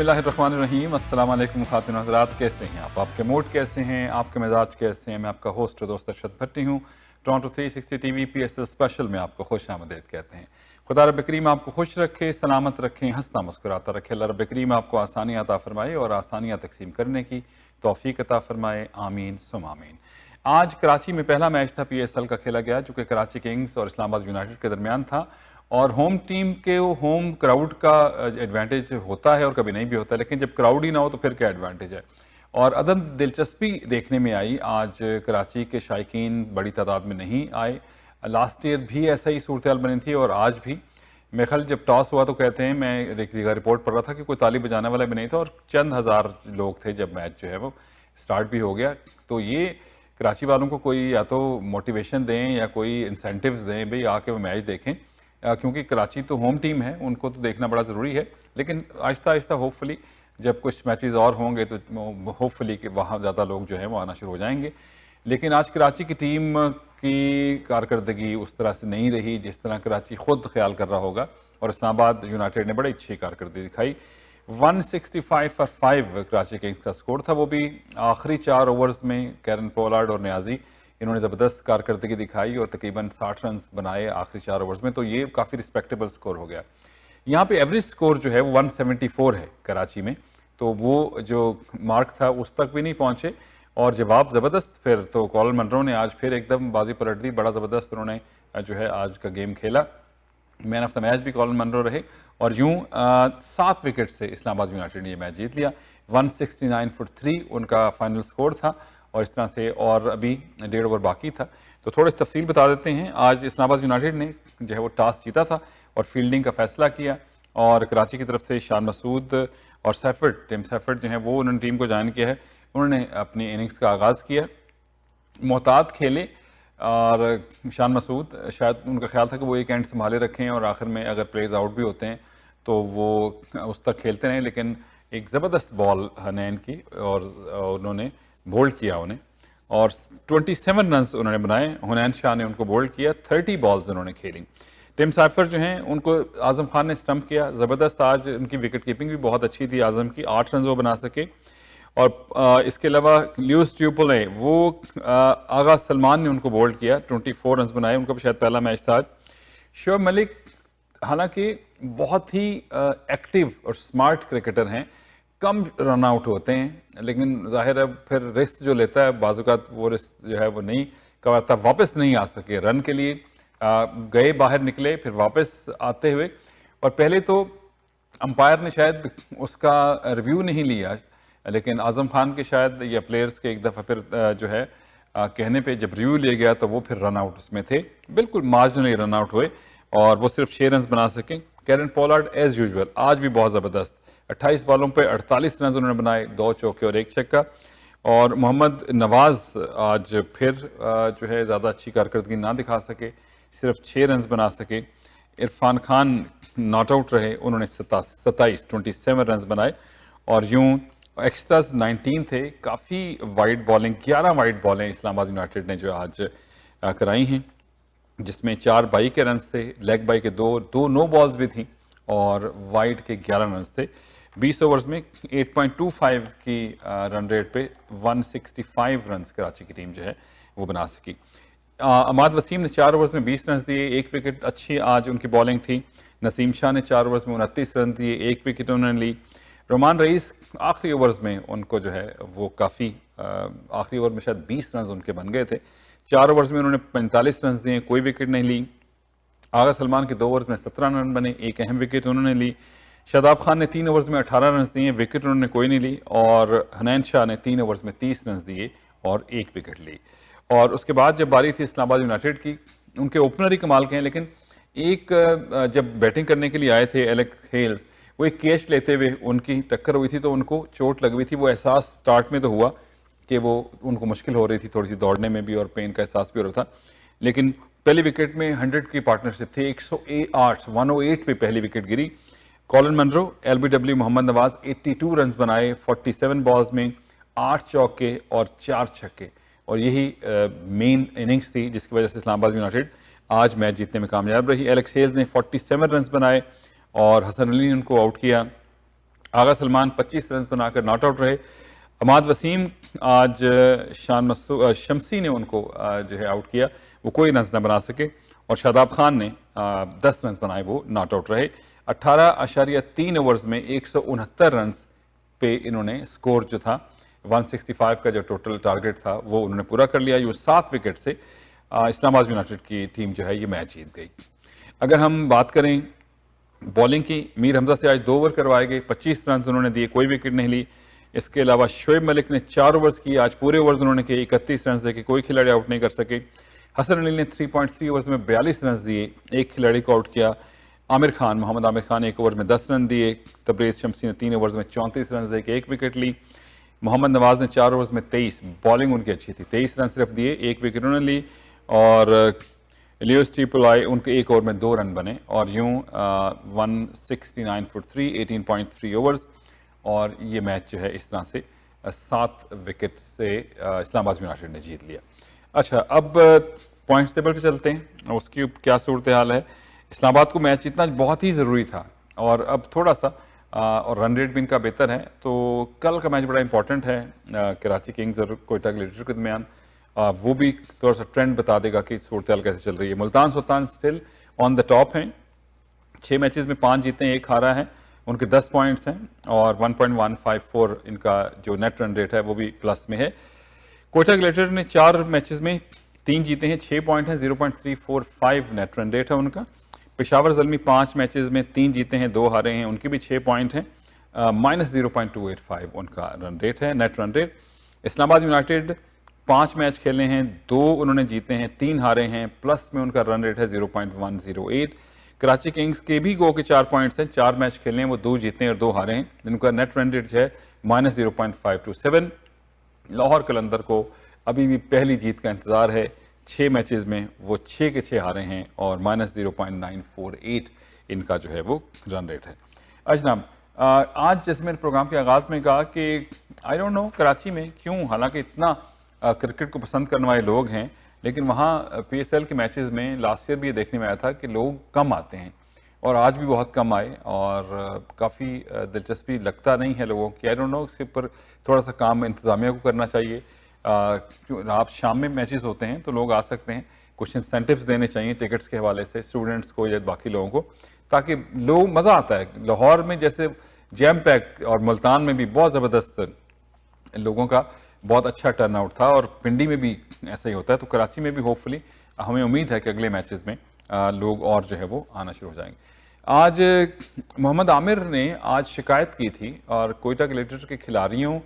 बिस्मिल्लाहिर्रहमानिर्रहीम। अस्सलाम वालेकुम ख़ातिन हज़रात, कैसे हैं आप? आपके मूड कैसे हैं? आपके मिजाज कैसे हैं? मैं आपका होस्ट दोस्त अरशद भट्टी हूँ। टोरंटो 360 टीवी PSL स्पेशल में आपको खुश आमदीद कहते हैं। खुदा रब करीम आपको खुश रखे, सलामत रखें, हंसता मुस्कुराता रखे। अल्लाह रब करीम आपको आसानियाँ अता फरमाए और आसानियाँ तकसीम करने की तौफीक अता फरमाए। आमीन सुम आमीन। आज कराची में पहला मैच था PSL का खेला गया, जो कि कराची किंग्स और इस्लामाबाद यूनाइटेड के दरमियान था। और होम टीम के होम क्राउड का एडवांटेज होता है और कभी नहीं भी होता, लेकिन जब क्राउड ही ना हो तो फिर क्या एडवांटेज है। और अदम दिलचस्पी देखने में आई। आज कराची के शायकीन बड़ी तादाद में नहीं आए। लास्ट ईयर भी ऐसा ही सूरत बनी थी और आज भी। मेरे ख्याल जब टॉस हुआ तो कहते हैं, मैं एक जगह रिपोर्ट पढ़ रहा था कि कोई ताली बजाने वाला भी नहीं था और चंद हज़ार लोग थे जब मैच जो है वो स्टार्ट भी हो गया। तो ये कराची वालों को कोई या तो मोटिवेशन दें या कोई इंसेंटिव्स दें, भाई आके वो मैच देखें, क्योंकि कराची तो होम टीम है, उनको तो देखना बड़ा ज़रूरी है। लेकिन आहिस्ता आहिस्ता होपफुली जब कुछ मैचेस और होंगे तो होपफुली कि वहाँ ज़्यादा लोग जो है वो आना शुरू हो जाएंगे। लेकिन आज कराची की टीम की कारकर्दगी उस तरह से नहीं रही जिस तरह कराची ख़ुद ख्याल कर रहा होगा। और इस्लामाबाद यूनाइटेड ने बड़ी अच्छी कारकर्दगी दिखाई। 165 फॉर 5 कराची किंग्स का स्कोर था, वो भी आखिरी 4 ओवर्स में। कैरन पोलार्ड और न्याजी इन्होंने ज़बरदस्त कारकर्दगी दिखाई और तकरीबन 60 रन बनाए आखिरी 4 ओवर्स में, तो ये काफ़ी रिस्पेक्टेबल स्कोर हो गया। यहाँ पे एवरेज स्कोर जो है वो 174 है कराची में, तो वो जो मार्क था उस तक भी नहीं पहुँचे। और जवाब ज़बरदस्त फिर तो कॉलिन मनरो ने आज फिर एकदम बाजी पलट दी। बड़ा ज़बरदस्त उन्होंने जो है आज का गेम खेला। मैन ऑफ द मैच भी कॉलिन मनरो रहे और यूं 7 विकेट से इस्लामाबाद यूनाइटेड ने ये मैच जीत लिया। 169 फॉर 3 उनका फाइनल स्कोर था और इस तरह से, और अभी 1.5 ओवर बाकी था। तो थोड़ी सी तफसील बता देते हैं। आज इस्लामाबाद यूनाइटेड ने जो है वो टॉस जीता था और फील्डिंग का फैसला किया। और कराची की तरफ से शान मसूद और टिम सैफर्ड जो है वो उन्होंने टीम को ज्वाइन किया है। उन्होंने अपनी इनिंग्स का आगाज़ किया, मोहतात खेले। और शान मसूद शायद उनका ख्याल था कि वो एक एंड संभाले रखें और आखिर में अगर प्लेयर्स आउट भी होते हैं तो वो उस तक खेलते रहें। लेकिन एक ज़बरदस्त बॉल हनैन की और उन्होंने बोल्ड किया उन्हें और 27 रन उन्होंने बनाए। हुनैन शाह ने उनको बोल्ड किया। 30 बॉल्स उन्होंने खेली। टिम साइफर जो हैं उनको आज़म खान ने स्टंप किया ज़बरदस्त। आज उनकी विकेट कीपिंग भी बहुत अच्छी थी आज़म की, 8 रन वो बना सके। और इसके अलावा ल्यूस ट्यूपल है वो आगा सलमान ने उनको बोल्ड किया, 24 रन बनाए। उनका भी शायद पहला मैच था आज। शोएब मलिक हालांकि बहुत ही एक्टिव और स्मार्ट क्रिकेटर हैं, कम रन आउट होते हैं, लेकिन जाहिर है फिर रिस्क जो लेता है बाज़-औक़ात वो रिस्क जो है वो नहीं करता। वापस नहीं आ सके रन के लिए, गए बाहर निकले फिर वापस आते हुए। और पहले तो अंपायर ने शायद उसका रिव्यू नहीं लिया, लेकिन आज़म खान के शायद या प्लेयर्स के एक दफ़ा फिर जो है कहने पे जब रिव्यू लिया गया तो वो फिर रन आउट उसमें थे, बिल्कुल मार्जिनली रन आउट हुए और वो सिर्फ 6 रन बना सकें। कैरन पोलार्ड एज यूजुअल आज भी बहुत ज़बरदस्त, 28 बॉलों पे 48 रन उन्होंने बनाए, 2 चौके और 1 छक्का। और मोहम्मद नवाज़ आज फिर जो है ज़्यादा अच्छी कारकर्दगी ना दिखा सके, सिर्फ 6 रन बना सके। इरफान खान नॉट आउट रहे, उन्होंने 27 रन बनाए। और यूं एक्स्ट्रास 19 थे। काफ़ी वाइड बॉलिंग, 11 वाइड बॉलें इस्लामाबाद यूनाइटेड ने जो आज कराई हैं, जिसमें 4 बाई के रन थे, लेग बाई के दो नो बॉल्स भी थी और वाइड के 11 रन थे। 20 ओवर्स में 8.25 की रन रेट पे 165 रन कराची की टीम जो है वो बना सकी। अमाद वसीम ने 4 ओवर्स में 20 रन दिए, 1 विकेट। अच्छी आज उनकी बॉलिंग थी। नसीम शाह ने 4 ओवर्स में 29 रन दिए, 1 विकेट उन्होंने ली। रोमान रईस आखिरी ओवर्स में उनको जो है वो काफ़ी आखिरी ओवर में शायद 20 रन उनके बन गए थे। 4 ओवर्स में उन्होंने 45 रन दिए, कोई विकेट नहीं ली। आगा सलमान के 2 ओवर्स में 17 रन बने, 1 अहम विकेट उन्होंने ली। शादाब खान ने 3 ओवर्स में 18 रन दिए, विकेट उन्होंने कोई नहीं ली। और हुनैन शाह ने 3 ओवर्स में 30 रन दिए और 1 विकेट ली। और उसके बाद जब बारी थी इस्लामाबाद यूनाइटेड की, उनके ओपनर ही कमाल के हैं, लेकिन एक जब बैटिंग करने के लिए आए थे एलेक्स हेल्स, वो एक कैच लेते हुए उनकी टक्कर हुई थी तो उनको चोट लग गई थी। वो एहसास स्टार्ट में तो हुआ कि वो उनको मुश्किल हो रही थी थोड़ी सी दौड़ने में भी और पेन का एहसास भी हो रहा था, लेकिन पहली विकेट में 100 की पार्टनरशिप थी। 108 पे पहली विकेट गिरी। Colin Munro, LBW Mohammad Nawaz 82 run बनाए 47 बॉल्स में, 8 चौके और 4 छक्के। और यही मेन इनिंग्स थी जिसकी वजह से इस्लामाबाद यूनाइटेड आज मैच जीतने में कामयाब रही। एलेक्स हेल्स ने 47 रन बनाए और हसन अली ने उनको आउट किया। आगा सलमान 25 रन बनाकर नॉट आउट रहे। अमाद वसीम आज शमसी ने उनको जो है आउट किया, वो कोई रन न बना सके, और शादाब खान ने 10 रन बनाए, वो नॉट आउट रहे। 18.3 ओवर्स में 169 रन पे इन्होंने स्कोर जो था 165 का जो टोटल टारगेट था वो उन्होंने पूरा कर लिया। ये 7 विकेट से इस्लामाबाद यूनाइटेड की टीम जो है ये मैच जीत गई। अगर हम बात करें बॉलिंग की, मीर हमजा से आज 2 ओवर करवाए गए, 25 रन उन्होंने दिए, कोई विकेट नहीं ली। इसके अलावा शोएब मलिक ने 4 ओवर्स किए, आज पूरे ओवर्स उन्होंने किए, 31 रन देके कोई खिलाड़ी आउट नहीं कर सके। हसन अली ने 3.3 ओवर्स में 42 रन दिए, एक खिलाड़ी को आउट किया। मोहम्मद आमिर खान 1 ओवर में 10 रन दिए। तबरेज़ शमसी ने 3 ओवर्स में 34 रन देके 1 विकेट ली। मोहम्मद नवाज ने 4 ओवर्स में 23, बॉलिंग उनकी अच्छी थी, 23 रन सिर्फ दिए, 1 विकेट उन्होंने ली। और लियो स्टीपल आए, उनके 1 ओवर में 2 रन बने, और यूं 169 फॉर 3, 18.3 ओवर्स, और ये मैच जो है इस तरह से 7 विकेट से इस्लामाबाद यूनाइटेड ने जीत लिया। अच्छा, अब पॉइंट्स टेबल पे चलते हैं, उसकी क्या सूरत हाल है। इस्लामाबाद को मैच जीतना बहुत ही ज़रूरी था, और अब थोड़ा सा और रन रेट भी इनका बेहतर है, तो कल का मैच बड़ा इंपॉर्टेंट है कराची किंग्स और कोयटा ग्लेडिएटर्स के दरमियान। वो भी थोड़ा सा ट्रेंड बता देगा कि सूरत हाल कैसे चल रही है। Multan Sultan still on the top हैं, 6 मैचेस में 5 जीते हैं, 1 हारा है, उनके 10 पॉइंट्स हैं, और 1.154 इनका जो नेट रन रेट है वो भी प्लस में है। कोयटा ग्लेडिएटर्स ने 4 मैचेस में 3 जीते हैं, 6 पॉइंट हैं, 0.345 नेट रन रेट है उनका। पेशावर ज़ल्मी 5 मैचेस में 3 जीते हैं, 2 हारे हैं, उनके भी 6 पॉइंट हैं, -0.285 उनका रन रेट है, net run rate. Islamabad United 5 match खेले हैं, 2 उन्होंने जीते हैं, 3 हारे हैं, प्लस में उनका रन रेट है 0.108। कराची किंग्स के भी गो के 4 पॉइंट्स हैं, 4 मैच खेले हैं, वो 2 जीते हैं और 2 हारे हैं, जिनका नेट रन रेट जो है -0.527। लाहौर कलंदर को अभी भी पहली जीत का इंतज़ार है, 6 मैचेस में वो 6 के 6 हारे हैं, और -0.948 इनका जो है वो रन रेट है। अजनाब, आज जैसे मैंने प्रोग्राम के आगाज़ में कहा कि आई डोंट नो कराची में क्यों, हालांकि इतना क्रिकेट को पसंद करने वाले लोग हैं, लेकिन वहाँ PSL के मैचेस में लास्ट ईयर भी ये देखने में आया था कि लोग कम आते हैं, और आज भी बहुत कम आए, और काफ़ी दिलचस्पी लगता नहीं है लोगों की। आई डोंट नो, इसके ऊपर थोड़ा सा काम इंतज़ामिया को करना चाहिए। आप शाम में मैचेस होते हैं तो लोग आ सकते हैं, कुछ इंसेंटिव्स देने चाहिए टिकट्स के हवाले से स्टूडेंट्स को या बाकी लोगों को, ताकि लोग मज़ा आता है। लाहौर में जैसे जैम पैक, और मुल्तान में भी बहुत ज़बरदस्त लोगों का बहुत अच्छा टर्नआउट था, और पिंडी में भी ऐसा ही होता है, तो कराची में भी होपफुली हमें उम्मीद है कि अगले मैचेस में लोग और जो है वो आना शुरू हो जाएंगे। आज मोहम्मद आमिर ने आज शिकायत की थी, और कोयटा ग्लेडिएटर्स के खिलाड़ियों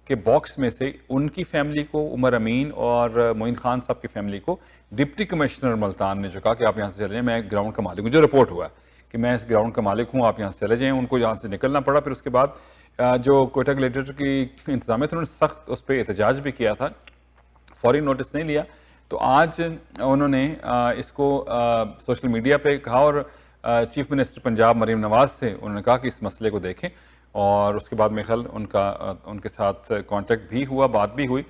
के बॉक्स में से उनकी फैमिली को, उमर अमीन और मोइन खान साहब की फैमिली को डिप्टी कमिश्नर मुल्तान ने जो कहा कि आप यहाँ से चले जाएं, मैं ग्राउंड का मालिक हूँ, जो रिपोर्ट हुआ कि मैं इस ग्राउंड का मालिक हूँ, आप यहाँ से चले जाएँ, उनको यहाँ से निकलना पड़ा। फिर उसके बाद जो कोयटा ग्लेडिएटर की इंतजामिया थी, उन्होंने सख्त उस पर एहतजाज भी किया था, फौरी नोटिस नहीं लिया। तो आज उन्होंने इसको सोशल मीडिया पे कहा, और चीफ मिनिस्टर पंजाब मरीम नवाज से उन्होंने कहा कि इस मसले को देखें, और उसके बाद मेरे ख्याल उनके साथ कांटेक्ट भी हुआ, बात भी हुई,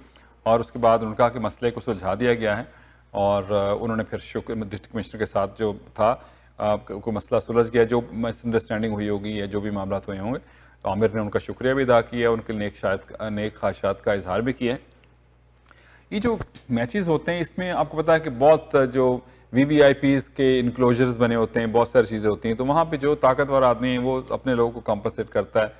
और उसके बाद उन्होंने कहा कि मसले को सुलझा दिया गया है, और उन्होंने फिर डिस्ट्रिक्ट कमिश्नर के साथ जो था कोई मसला सुलझ गया, जो मिसअंडरस्टैंडिंग हुई होगी या जो भी मामला हुए होंगे, तो आमिर ने उनका शुक्रिया भी अदा किया, उनके नेक ख्वाहिशात का इजहार भी किया। ये जो मैचेस होते हैं इसमें आपको पता है कि बहुत जो VVIPs के इनक्लोजर्स बने होते हैं, बहुत सारी चीज़ें होती हैं, तो वहाँ पे जो ताकतवर आदमी है वो अपने लोगों को कॉम्पनसेट करता है।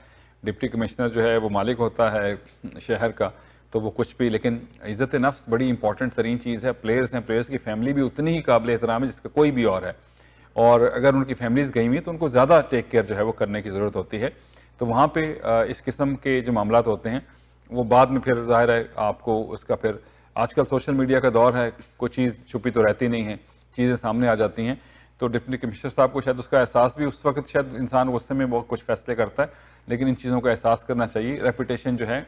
डिप्टी कमिश्नर जो है वो मालिक होता है शहर का, तो वो कुछ भी, लेकिन इज़्ज़त नफ्स बड़ी इंपॉर्टेंट तरीन चीज़ है। प्लेयर्स हैं, प्लेयर्स की फैमिली भी उतनी ही काबिल एहतराम है जिसका कोई भी और है, और अगर उनकी फैमिलीज गई हुई तो उनको ज़्यादा टेक केयर जो है वो करने की ज़रूरत होती है। तो वहाँ पे इस किस्म के जो मामला होते हैं वो बाद में फिर ज़ाहिर है आपको उसका फिर, आजकल सोशल मीडिया का दौर है, कोई चीज़ छुपी तो रहती नहीं है, चीज़ें सामने आ जाती हैं। तो डिप्टी कमिश्नर साहब को शायद उसका एहसास भी, उस वक्त शायद इंसान गुस्से में बहुत कुछ फैसले करता है, लेकिन इन चीज़ों का एहसास करना चाहिए। रेपुटेशन जो है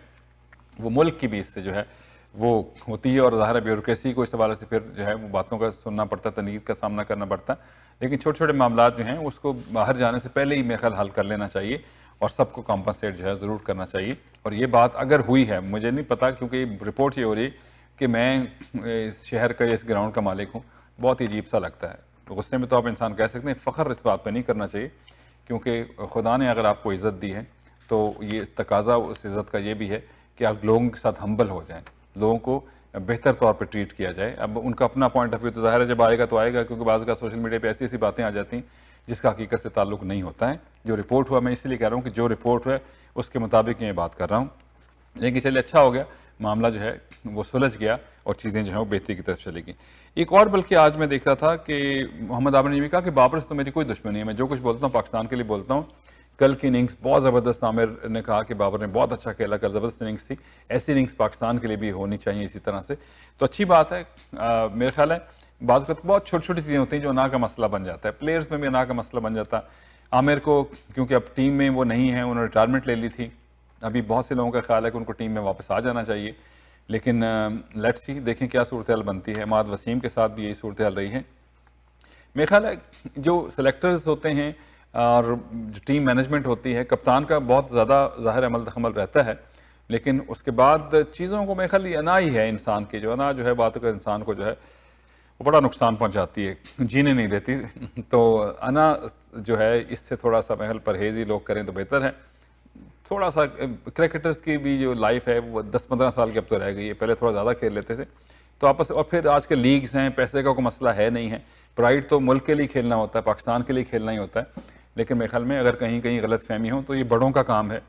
वो मुल्क की भी इससे जो है वो होती है, और ज़ाहिर है ब्यूरोक्रेसी को इस हवाले से फिर जो है वो बातों का सुनना पड़ता है, तनकीद का सामना करना पड़ता है, लेकिन छोटे छोटे मामला जो हैं उसको बाहर जाने से पहले ही मेरे ख्याल हल कर लेना चाहिए, और सबको कॉम्पनसेट जो है ज़रूर करना चाहिए। और ये बात अगर हुई है, मुझे नहीं पता, क्योंकि रिपोर्ट ये हो रही है कि मैं इस शहर का, इस ग्राउंड का मालिक हूँ, बहुत ही अजीब सा लगता है। तो गुस्से में तो आप इंसान कह सकते हैं, फ़ख्र इस बात पर नहीं करना चाहिए, क्योंकि खुदा ने अगर आपको इज़्ज़त दी है तो ये तकाजा उस इज़्ज़त का ये भी है कि आप लोगों के साथ हम्बल हो जाएं, लोगों को बेहतर तौर पर ट्रीट किया जाए। अब उनका अपना पॉइंट ऑफ व्यू तो ज़ाहिर है जब आएगा तो आएगा, क्योंकि बाज़ का सोशल मीडिया पे ऐसी ऐसी बातें आ जाती हैं जिसका हकीकत से ताल्लुक़ नहीं होता है। जो रिपोर्ट हुआ, मैं इसलिए कह रहा हूँ कि जो रिपोर्ट हुआ उसके मुताबिक ये बात कर रहा हूँ। लेकिन चलिए अच्छा हो गया, मामला जो है वो सुलझ गया और चीज़ें जो हैं वो बेहतरी की तरफ चली गई। एक और बल्कि आज मैं देख रहा था कि मोहम्मद आमिर ने ये भी कहा कि बाबर से तो मेरी कोई दुश्मनी है, मैं जो कुछ बोलता हूँ पाकिस्तान के लिए बोलता हूँ। कल की इनिंग्स बहुत ज़बरदस्त, आमिर ने कहा कि बाबर ने बहुत अच्छा खेला, कल ज़बरदस्त इनिंग्स थी, ऐसी इनिंग्स पाकिस्तान के लिए भी होनी चाहिए इसी तरह से, तो अच्छी बात है। मेरा ख्याल है बाज़ वक्त बहुत छोटी छोटी चीज़ें होती हैं जो अना का मसला बन जाता है, प्लेयर्स में भी अना का मसला बन जाता है। आमिर को क्योंकि अब टीम में वो नहीं है, उन्होंने रिटायरमेंट ले ली थी, अभी बहुत से लोगों का ख्याल है कि उनको टीम में वापस आ जाना चाहिए, लेकिन लेट्स सी, देखें क्या सूरत हाल बनती है। माद वसीम के साथ भी यही सूरत हाल रही है। मेरे ख्याल है जो सेलेक्टर्स होते हैं और जो टीम मैनेजमेंट होती है, कप्तान का बहुत ज़्यादा ज़ाहिर अमल दखमल रहता है, लेकिन उसके बाद चीज़ों को मेरे ख्याल ये अना ही है, इंसान की जो अना जो है बात कर इंसान को जो है वो बड़ा नुकसान पहुंचाती है, जीने नहीं देती। तो अना जो है इससे थोड़ा सा महल परहेज़ ही लोग करें तो बेहतर है। थोड़ा सा क्रिकेटर्स की भी जो लाइफ है वो 10-15 साल की अब तो रह गई है, पहले थोड़ा ज़्यादा खेल लेते थे तो आपस, और फिर आज के लीग्स हैं, पैसे का कोई मसला है नहीं है, प्राइड तो मुल्क के लिए खेलना होता है, पाकिस्तान के लिए खेलना ही होता है। लेकिन मेरे ख्याल में अगर कहीं कहीं गलत फहमी हो तो ये बड़ों का काम है।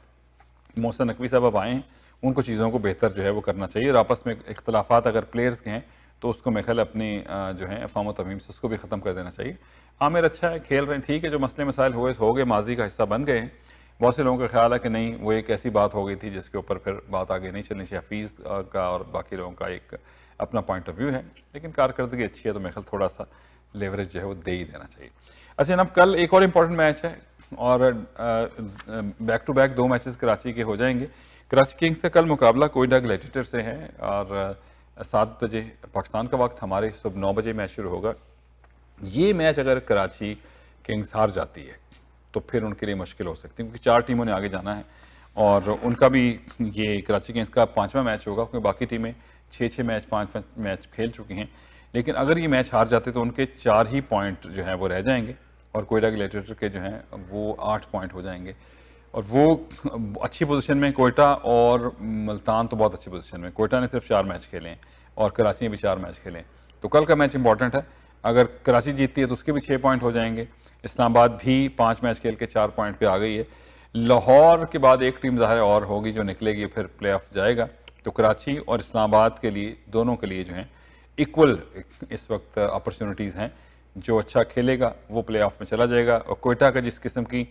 मोहसिन नकवी साहब अब आए हैं, उनको चीज़ों को बेहतर जो है वो करना चाहिए, और आपस में इख्तलाफात अगर प्लेयर्स के हैं तो उसको मेरे ख्याल अपनी जो है अफ़ाम तमीम से उसको भी ख़त्म कर देना चाहिए। आमिर अच्छा है, खेल रहे हैं, ठीक है, जो मसले मसाइल हुए हो गए, माजी का हिस्सा बन गए हैं। बहुत से लोगों का ख्याल है कि नहीं, वो एक ऐसी बात हो गई थी जिसके ऊपर फिर बात आगे नहीं चलनी चाहिए। हफीज़ का और बाकी लोगों का एक अपना पॉइंट ऑफ व्यू है, लेकिन कारकर्दगी अच्छी है तो मेरे ख्याल थोड़ा सा लेवरेज जो है वो दे ही देना चाहिए। अच्छा जनाब, कल एक और इम्पॉर्टेंट मैच है और back to back 2 matches Karachi के हो जाएंगे। कराची किंग्स का कल मुकाबला कोयटा ग्लैडिएटर से है और 7 बजे पाकिस्तान का वक्त, हमारे सुबह 9 बजे मैच शुरू होगा। ये मैच अगर कराची किंग्स हार जाती है तो फिर उनके लिए मुश्किल हो सकती है, क्योंकि 4 टीमों ने आगे जाना है और उनका भी ये कराची किंग्स का 5वां मैच होगा, क्योंकि बाकी टीमें 6-6 मैच 5-5 मैच खेल चुकी हैं। लेकिन अगर ये मैच हार जाते तो उनके 4 ही पॉइंट जो हैं वो रह जाएंगे और कोयटा ग्लैडिएटर के जो हैं वो 8 पॉइंट हो जाएंगे, और वो अच्छी पोजीशन में कोयटा और मुल्तान तो बहुत अच्छी पोजीशन में। कोयटा ने सिर्फ 4 मैच खेले हैं और कराची ने भी 4 मैच खेले हैं, तो कल का मैच इंपॉर्टेंट है। अगर कराची जीतती है तो उसके भी 6 पॉइंट हो जाएंगे। इस्लामाबाद भी 5 मैच खेल के 4 पॉइंट पे आ गई है। लाहौर के बाद एक टीम ज़ाहिर और होगी जो निकलेगी, फिर प्ले ऑफ जाएगा। तो कराची और इस्लामाबाद के लिए, दोनों के लिए जो हैं इक्वल इस वक्त अपॉर्चुनिटीज़ हैं। जो अच्छा खेलेगा वो प्ले ऑफ में चला जाएगा, और कोयटा का जिस किस्म की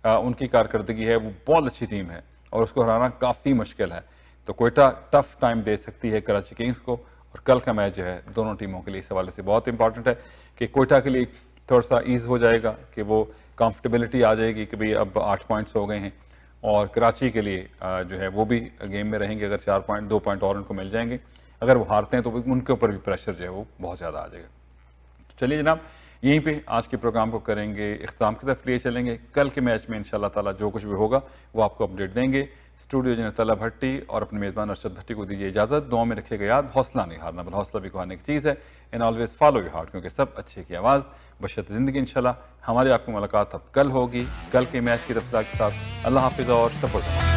उनकी कारकर्दगी है वो बहुत अच्छी टीम है और उसको हराना काफ़ी मुश्किल है। तो कोयटा टफ टाइम दे सकती है कराची किंग्स को, और कल का मैच जो है दोनों टीमों के लिए इस हवाले से बहुत इंपॉर्टेंट है कि कोयटा के लिए थोड़ा सा ईज़ हो जाएगा कि वो कंफर्टेबिलिटी आ जाएगी कि भाई अब 8 पॉइंट्स हो गए हैं, और कराची के लिए जो है वो भी गेम में रहेंगे। अगर 4 पॉइंट 2 पॉइंट और उनको मिल जाएंगे, अगर वो हारते हैं तो उनके ऊपर भी प्रेशर जो है वो बहुत ज़्यादा आ जाएगा। तो चलिए जनाब, यहीं पे आज के प्रोग्राम को करेंगे इख्तिताम की तरफ लिए चलेंगे। कल के मैच में इंशाल्लाह ताला जो कुछ भी होगा वो आपको अपडेट देंगे। स्टूडियो जनरल तला भट्टी और अपने मेज़बान अरशद भट्टी को दीजिए इजाज़त। दुआ में रखिएगा याद, हौसला नहीं हारना, बल हौसला भी हारने की चीज़ है। And always follow your heart, क्योंकि सब अच्छे की आवाज़ बशर्ते ज़िंदगी। इंशाल्लाह हमारी आपको मुलाकात अब कल होगी, कल के मैच की रफ्तार के साथ। अल्लाह हाफिज़ और सफर।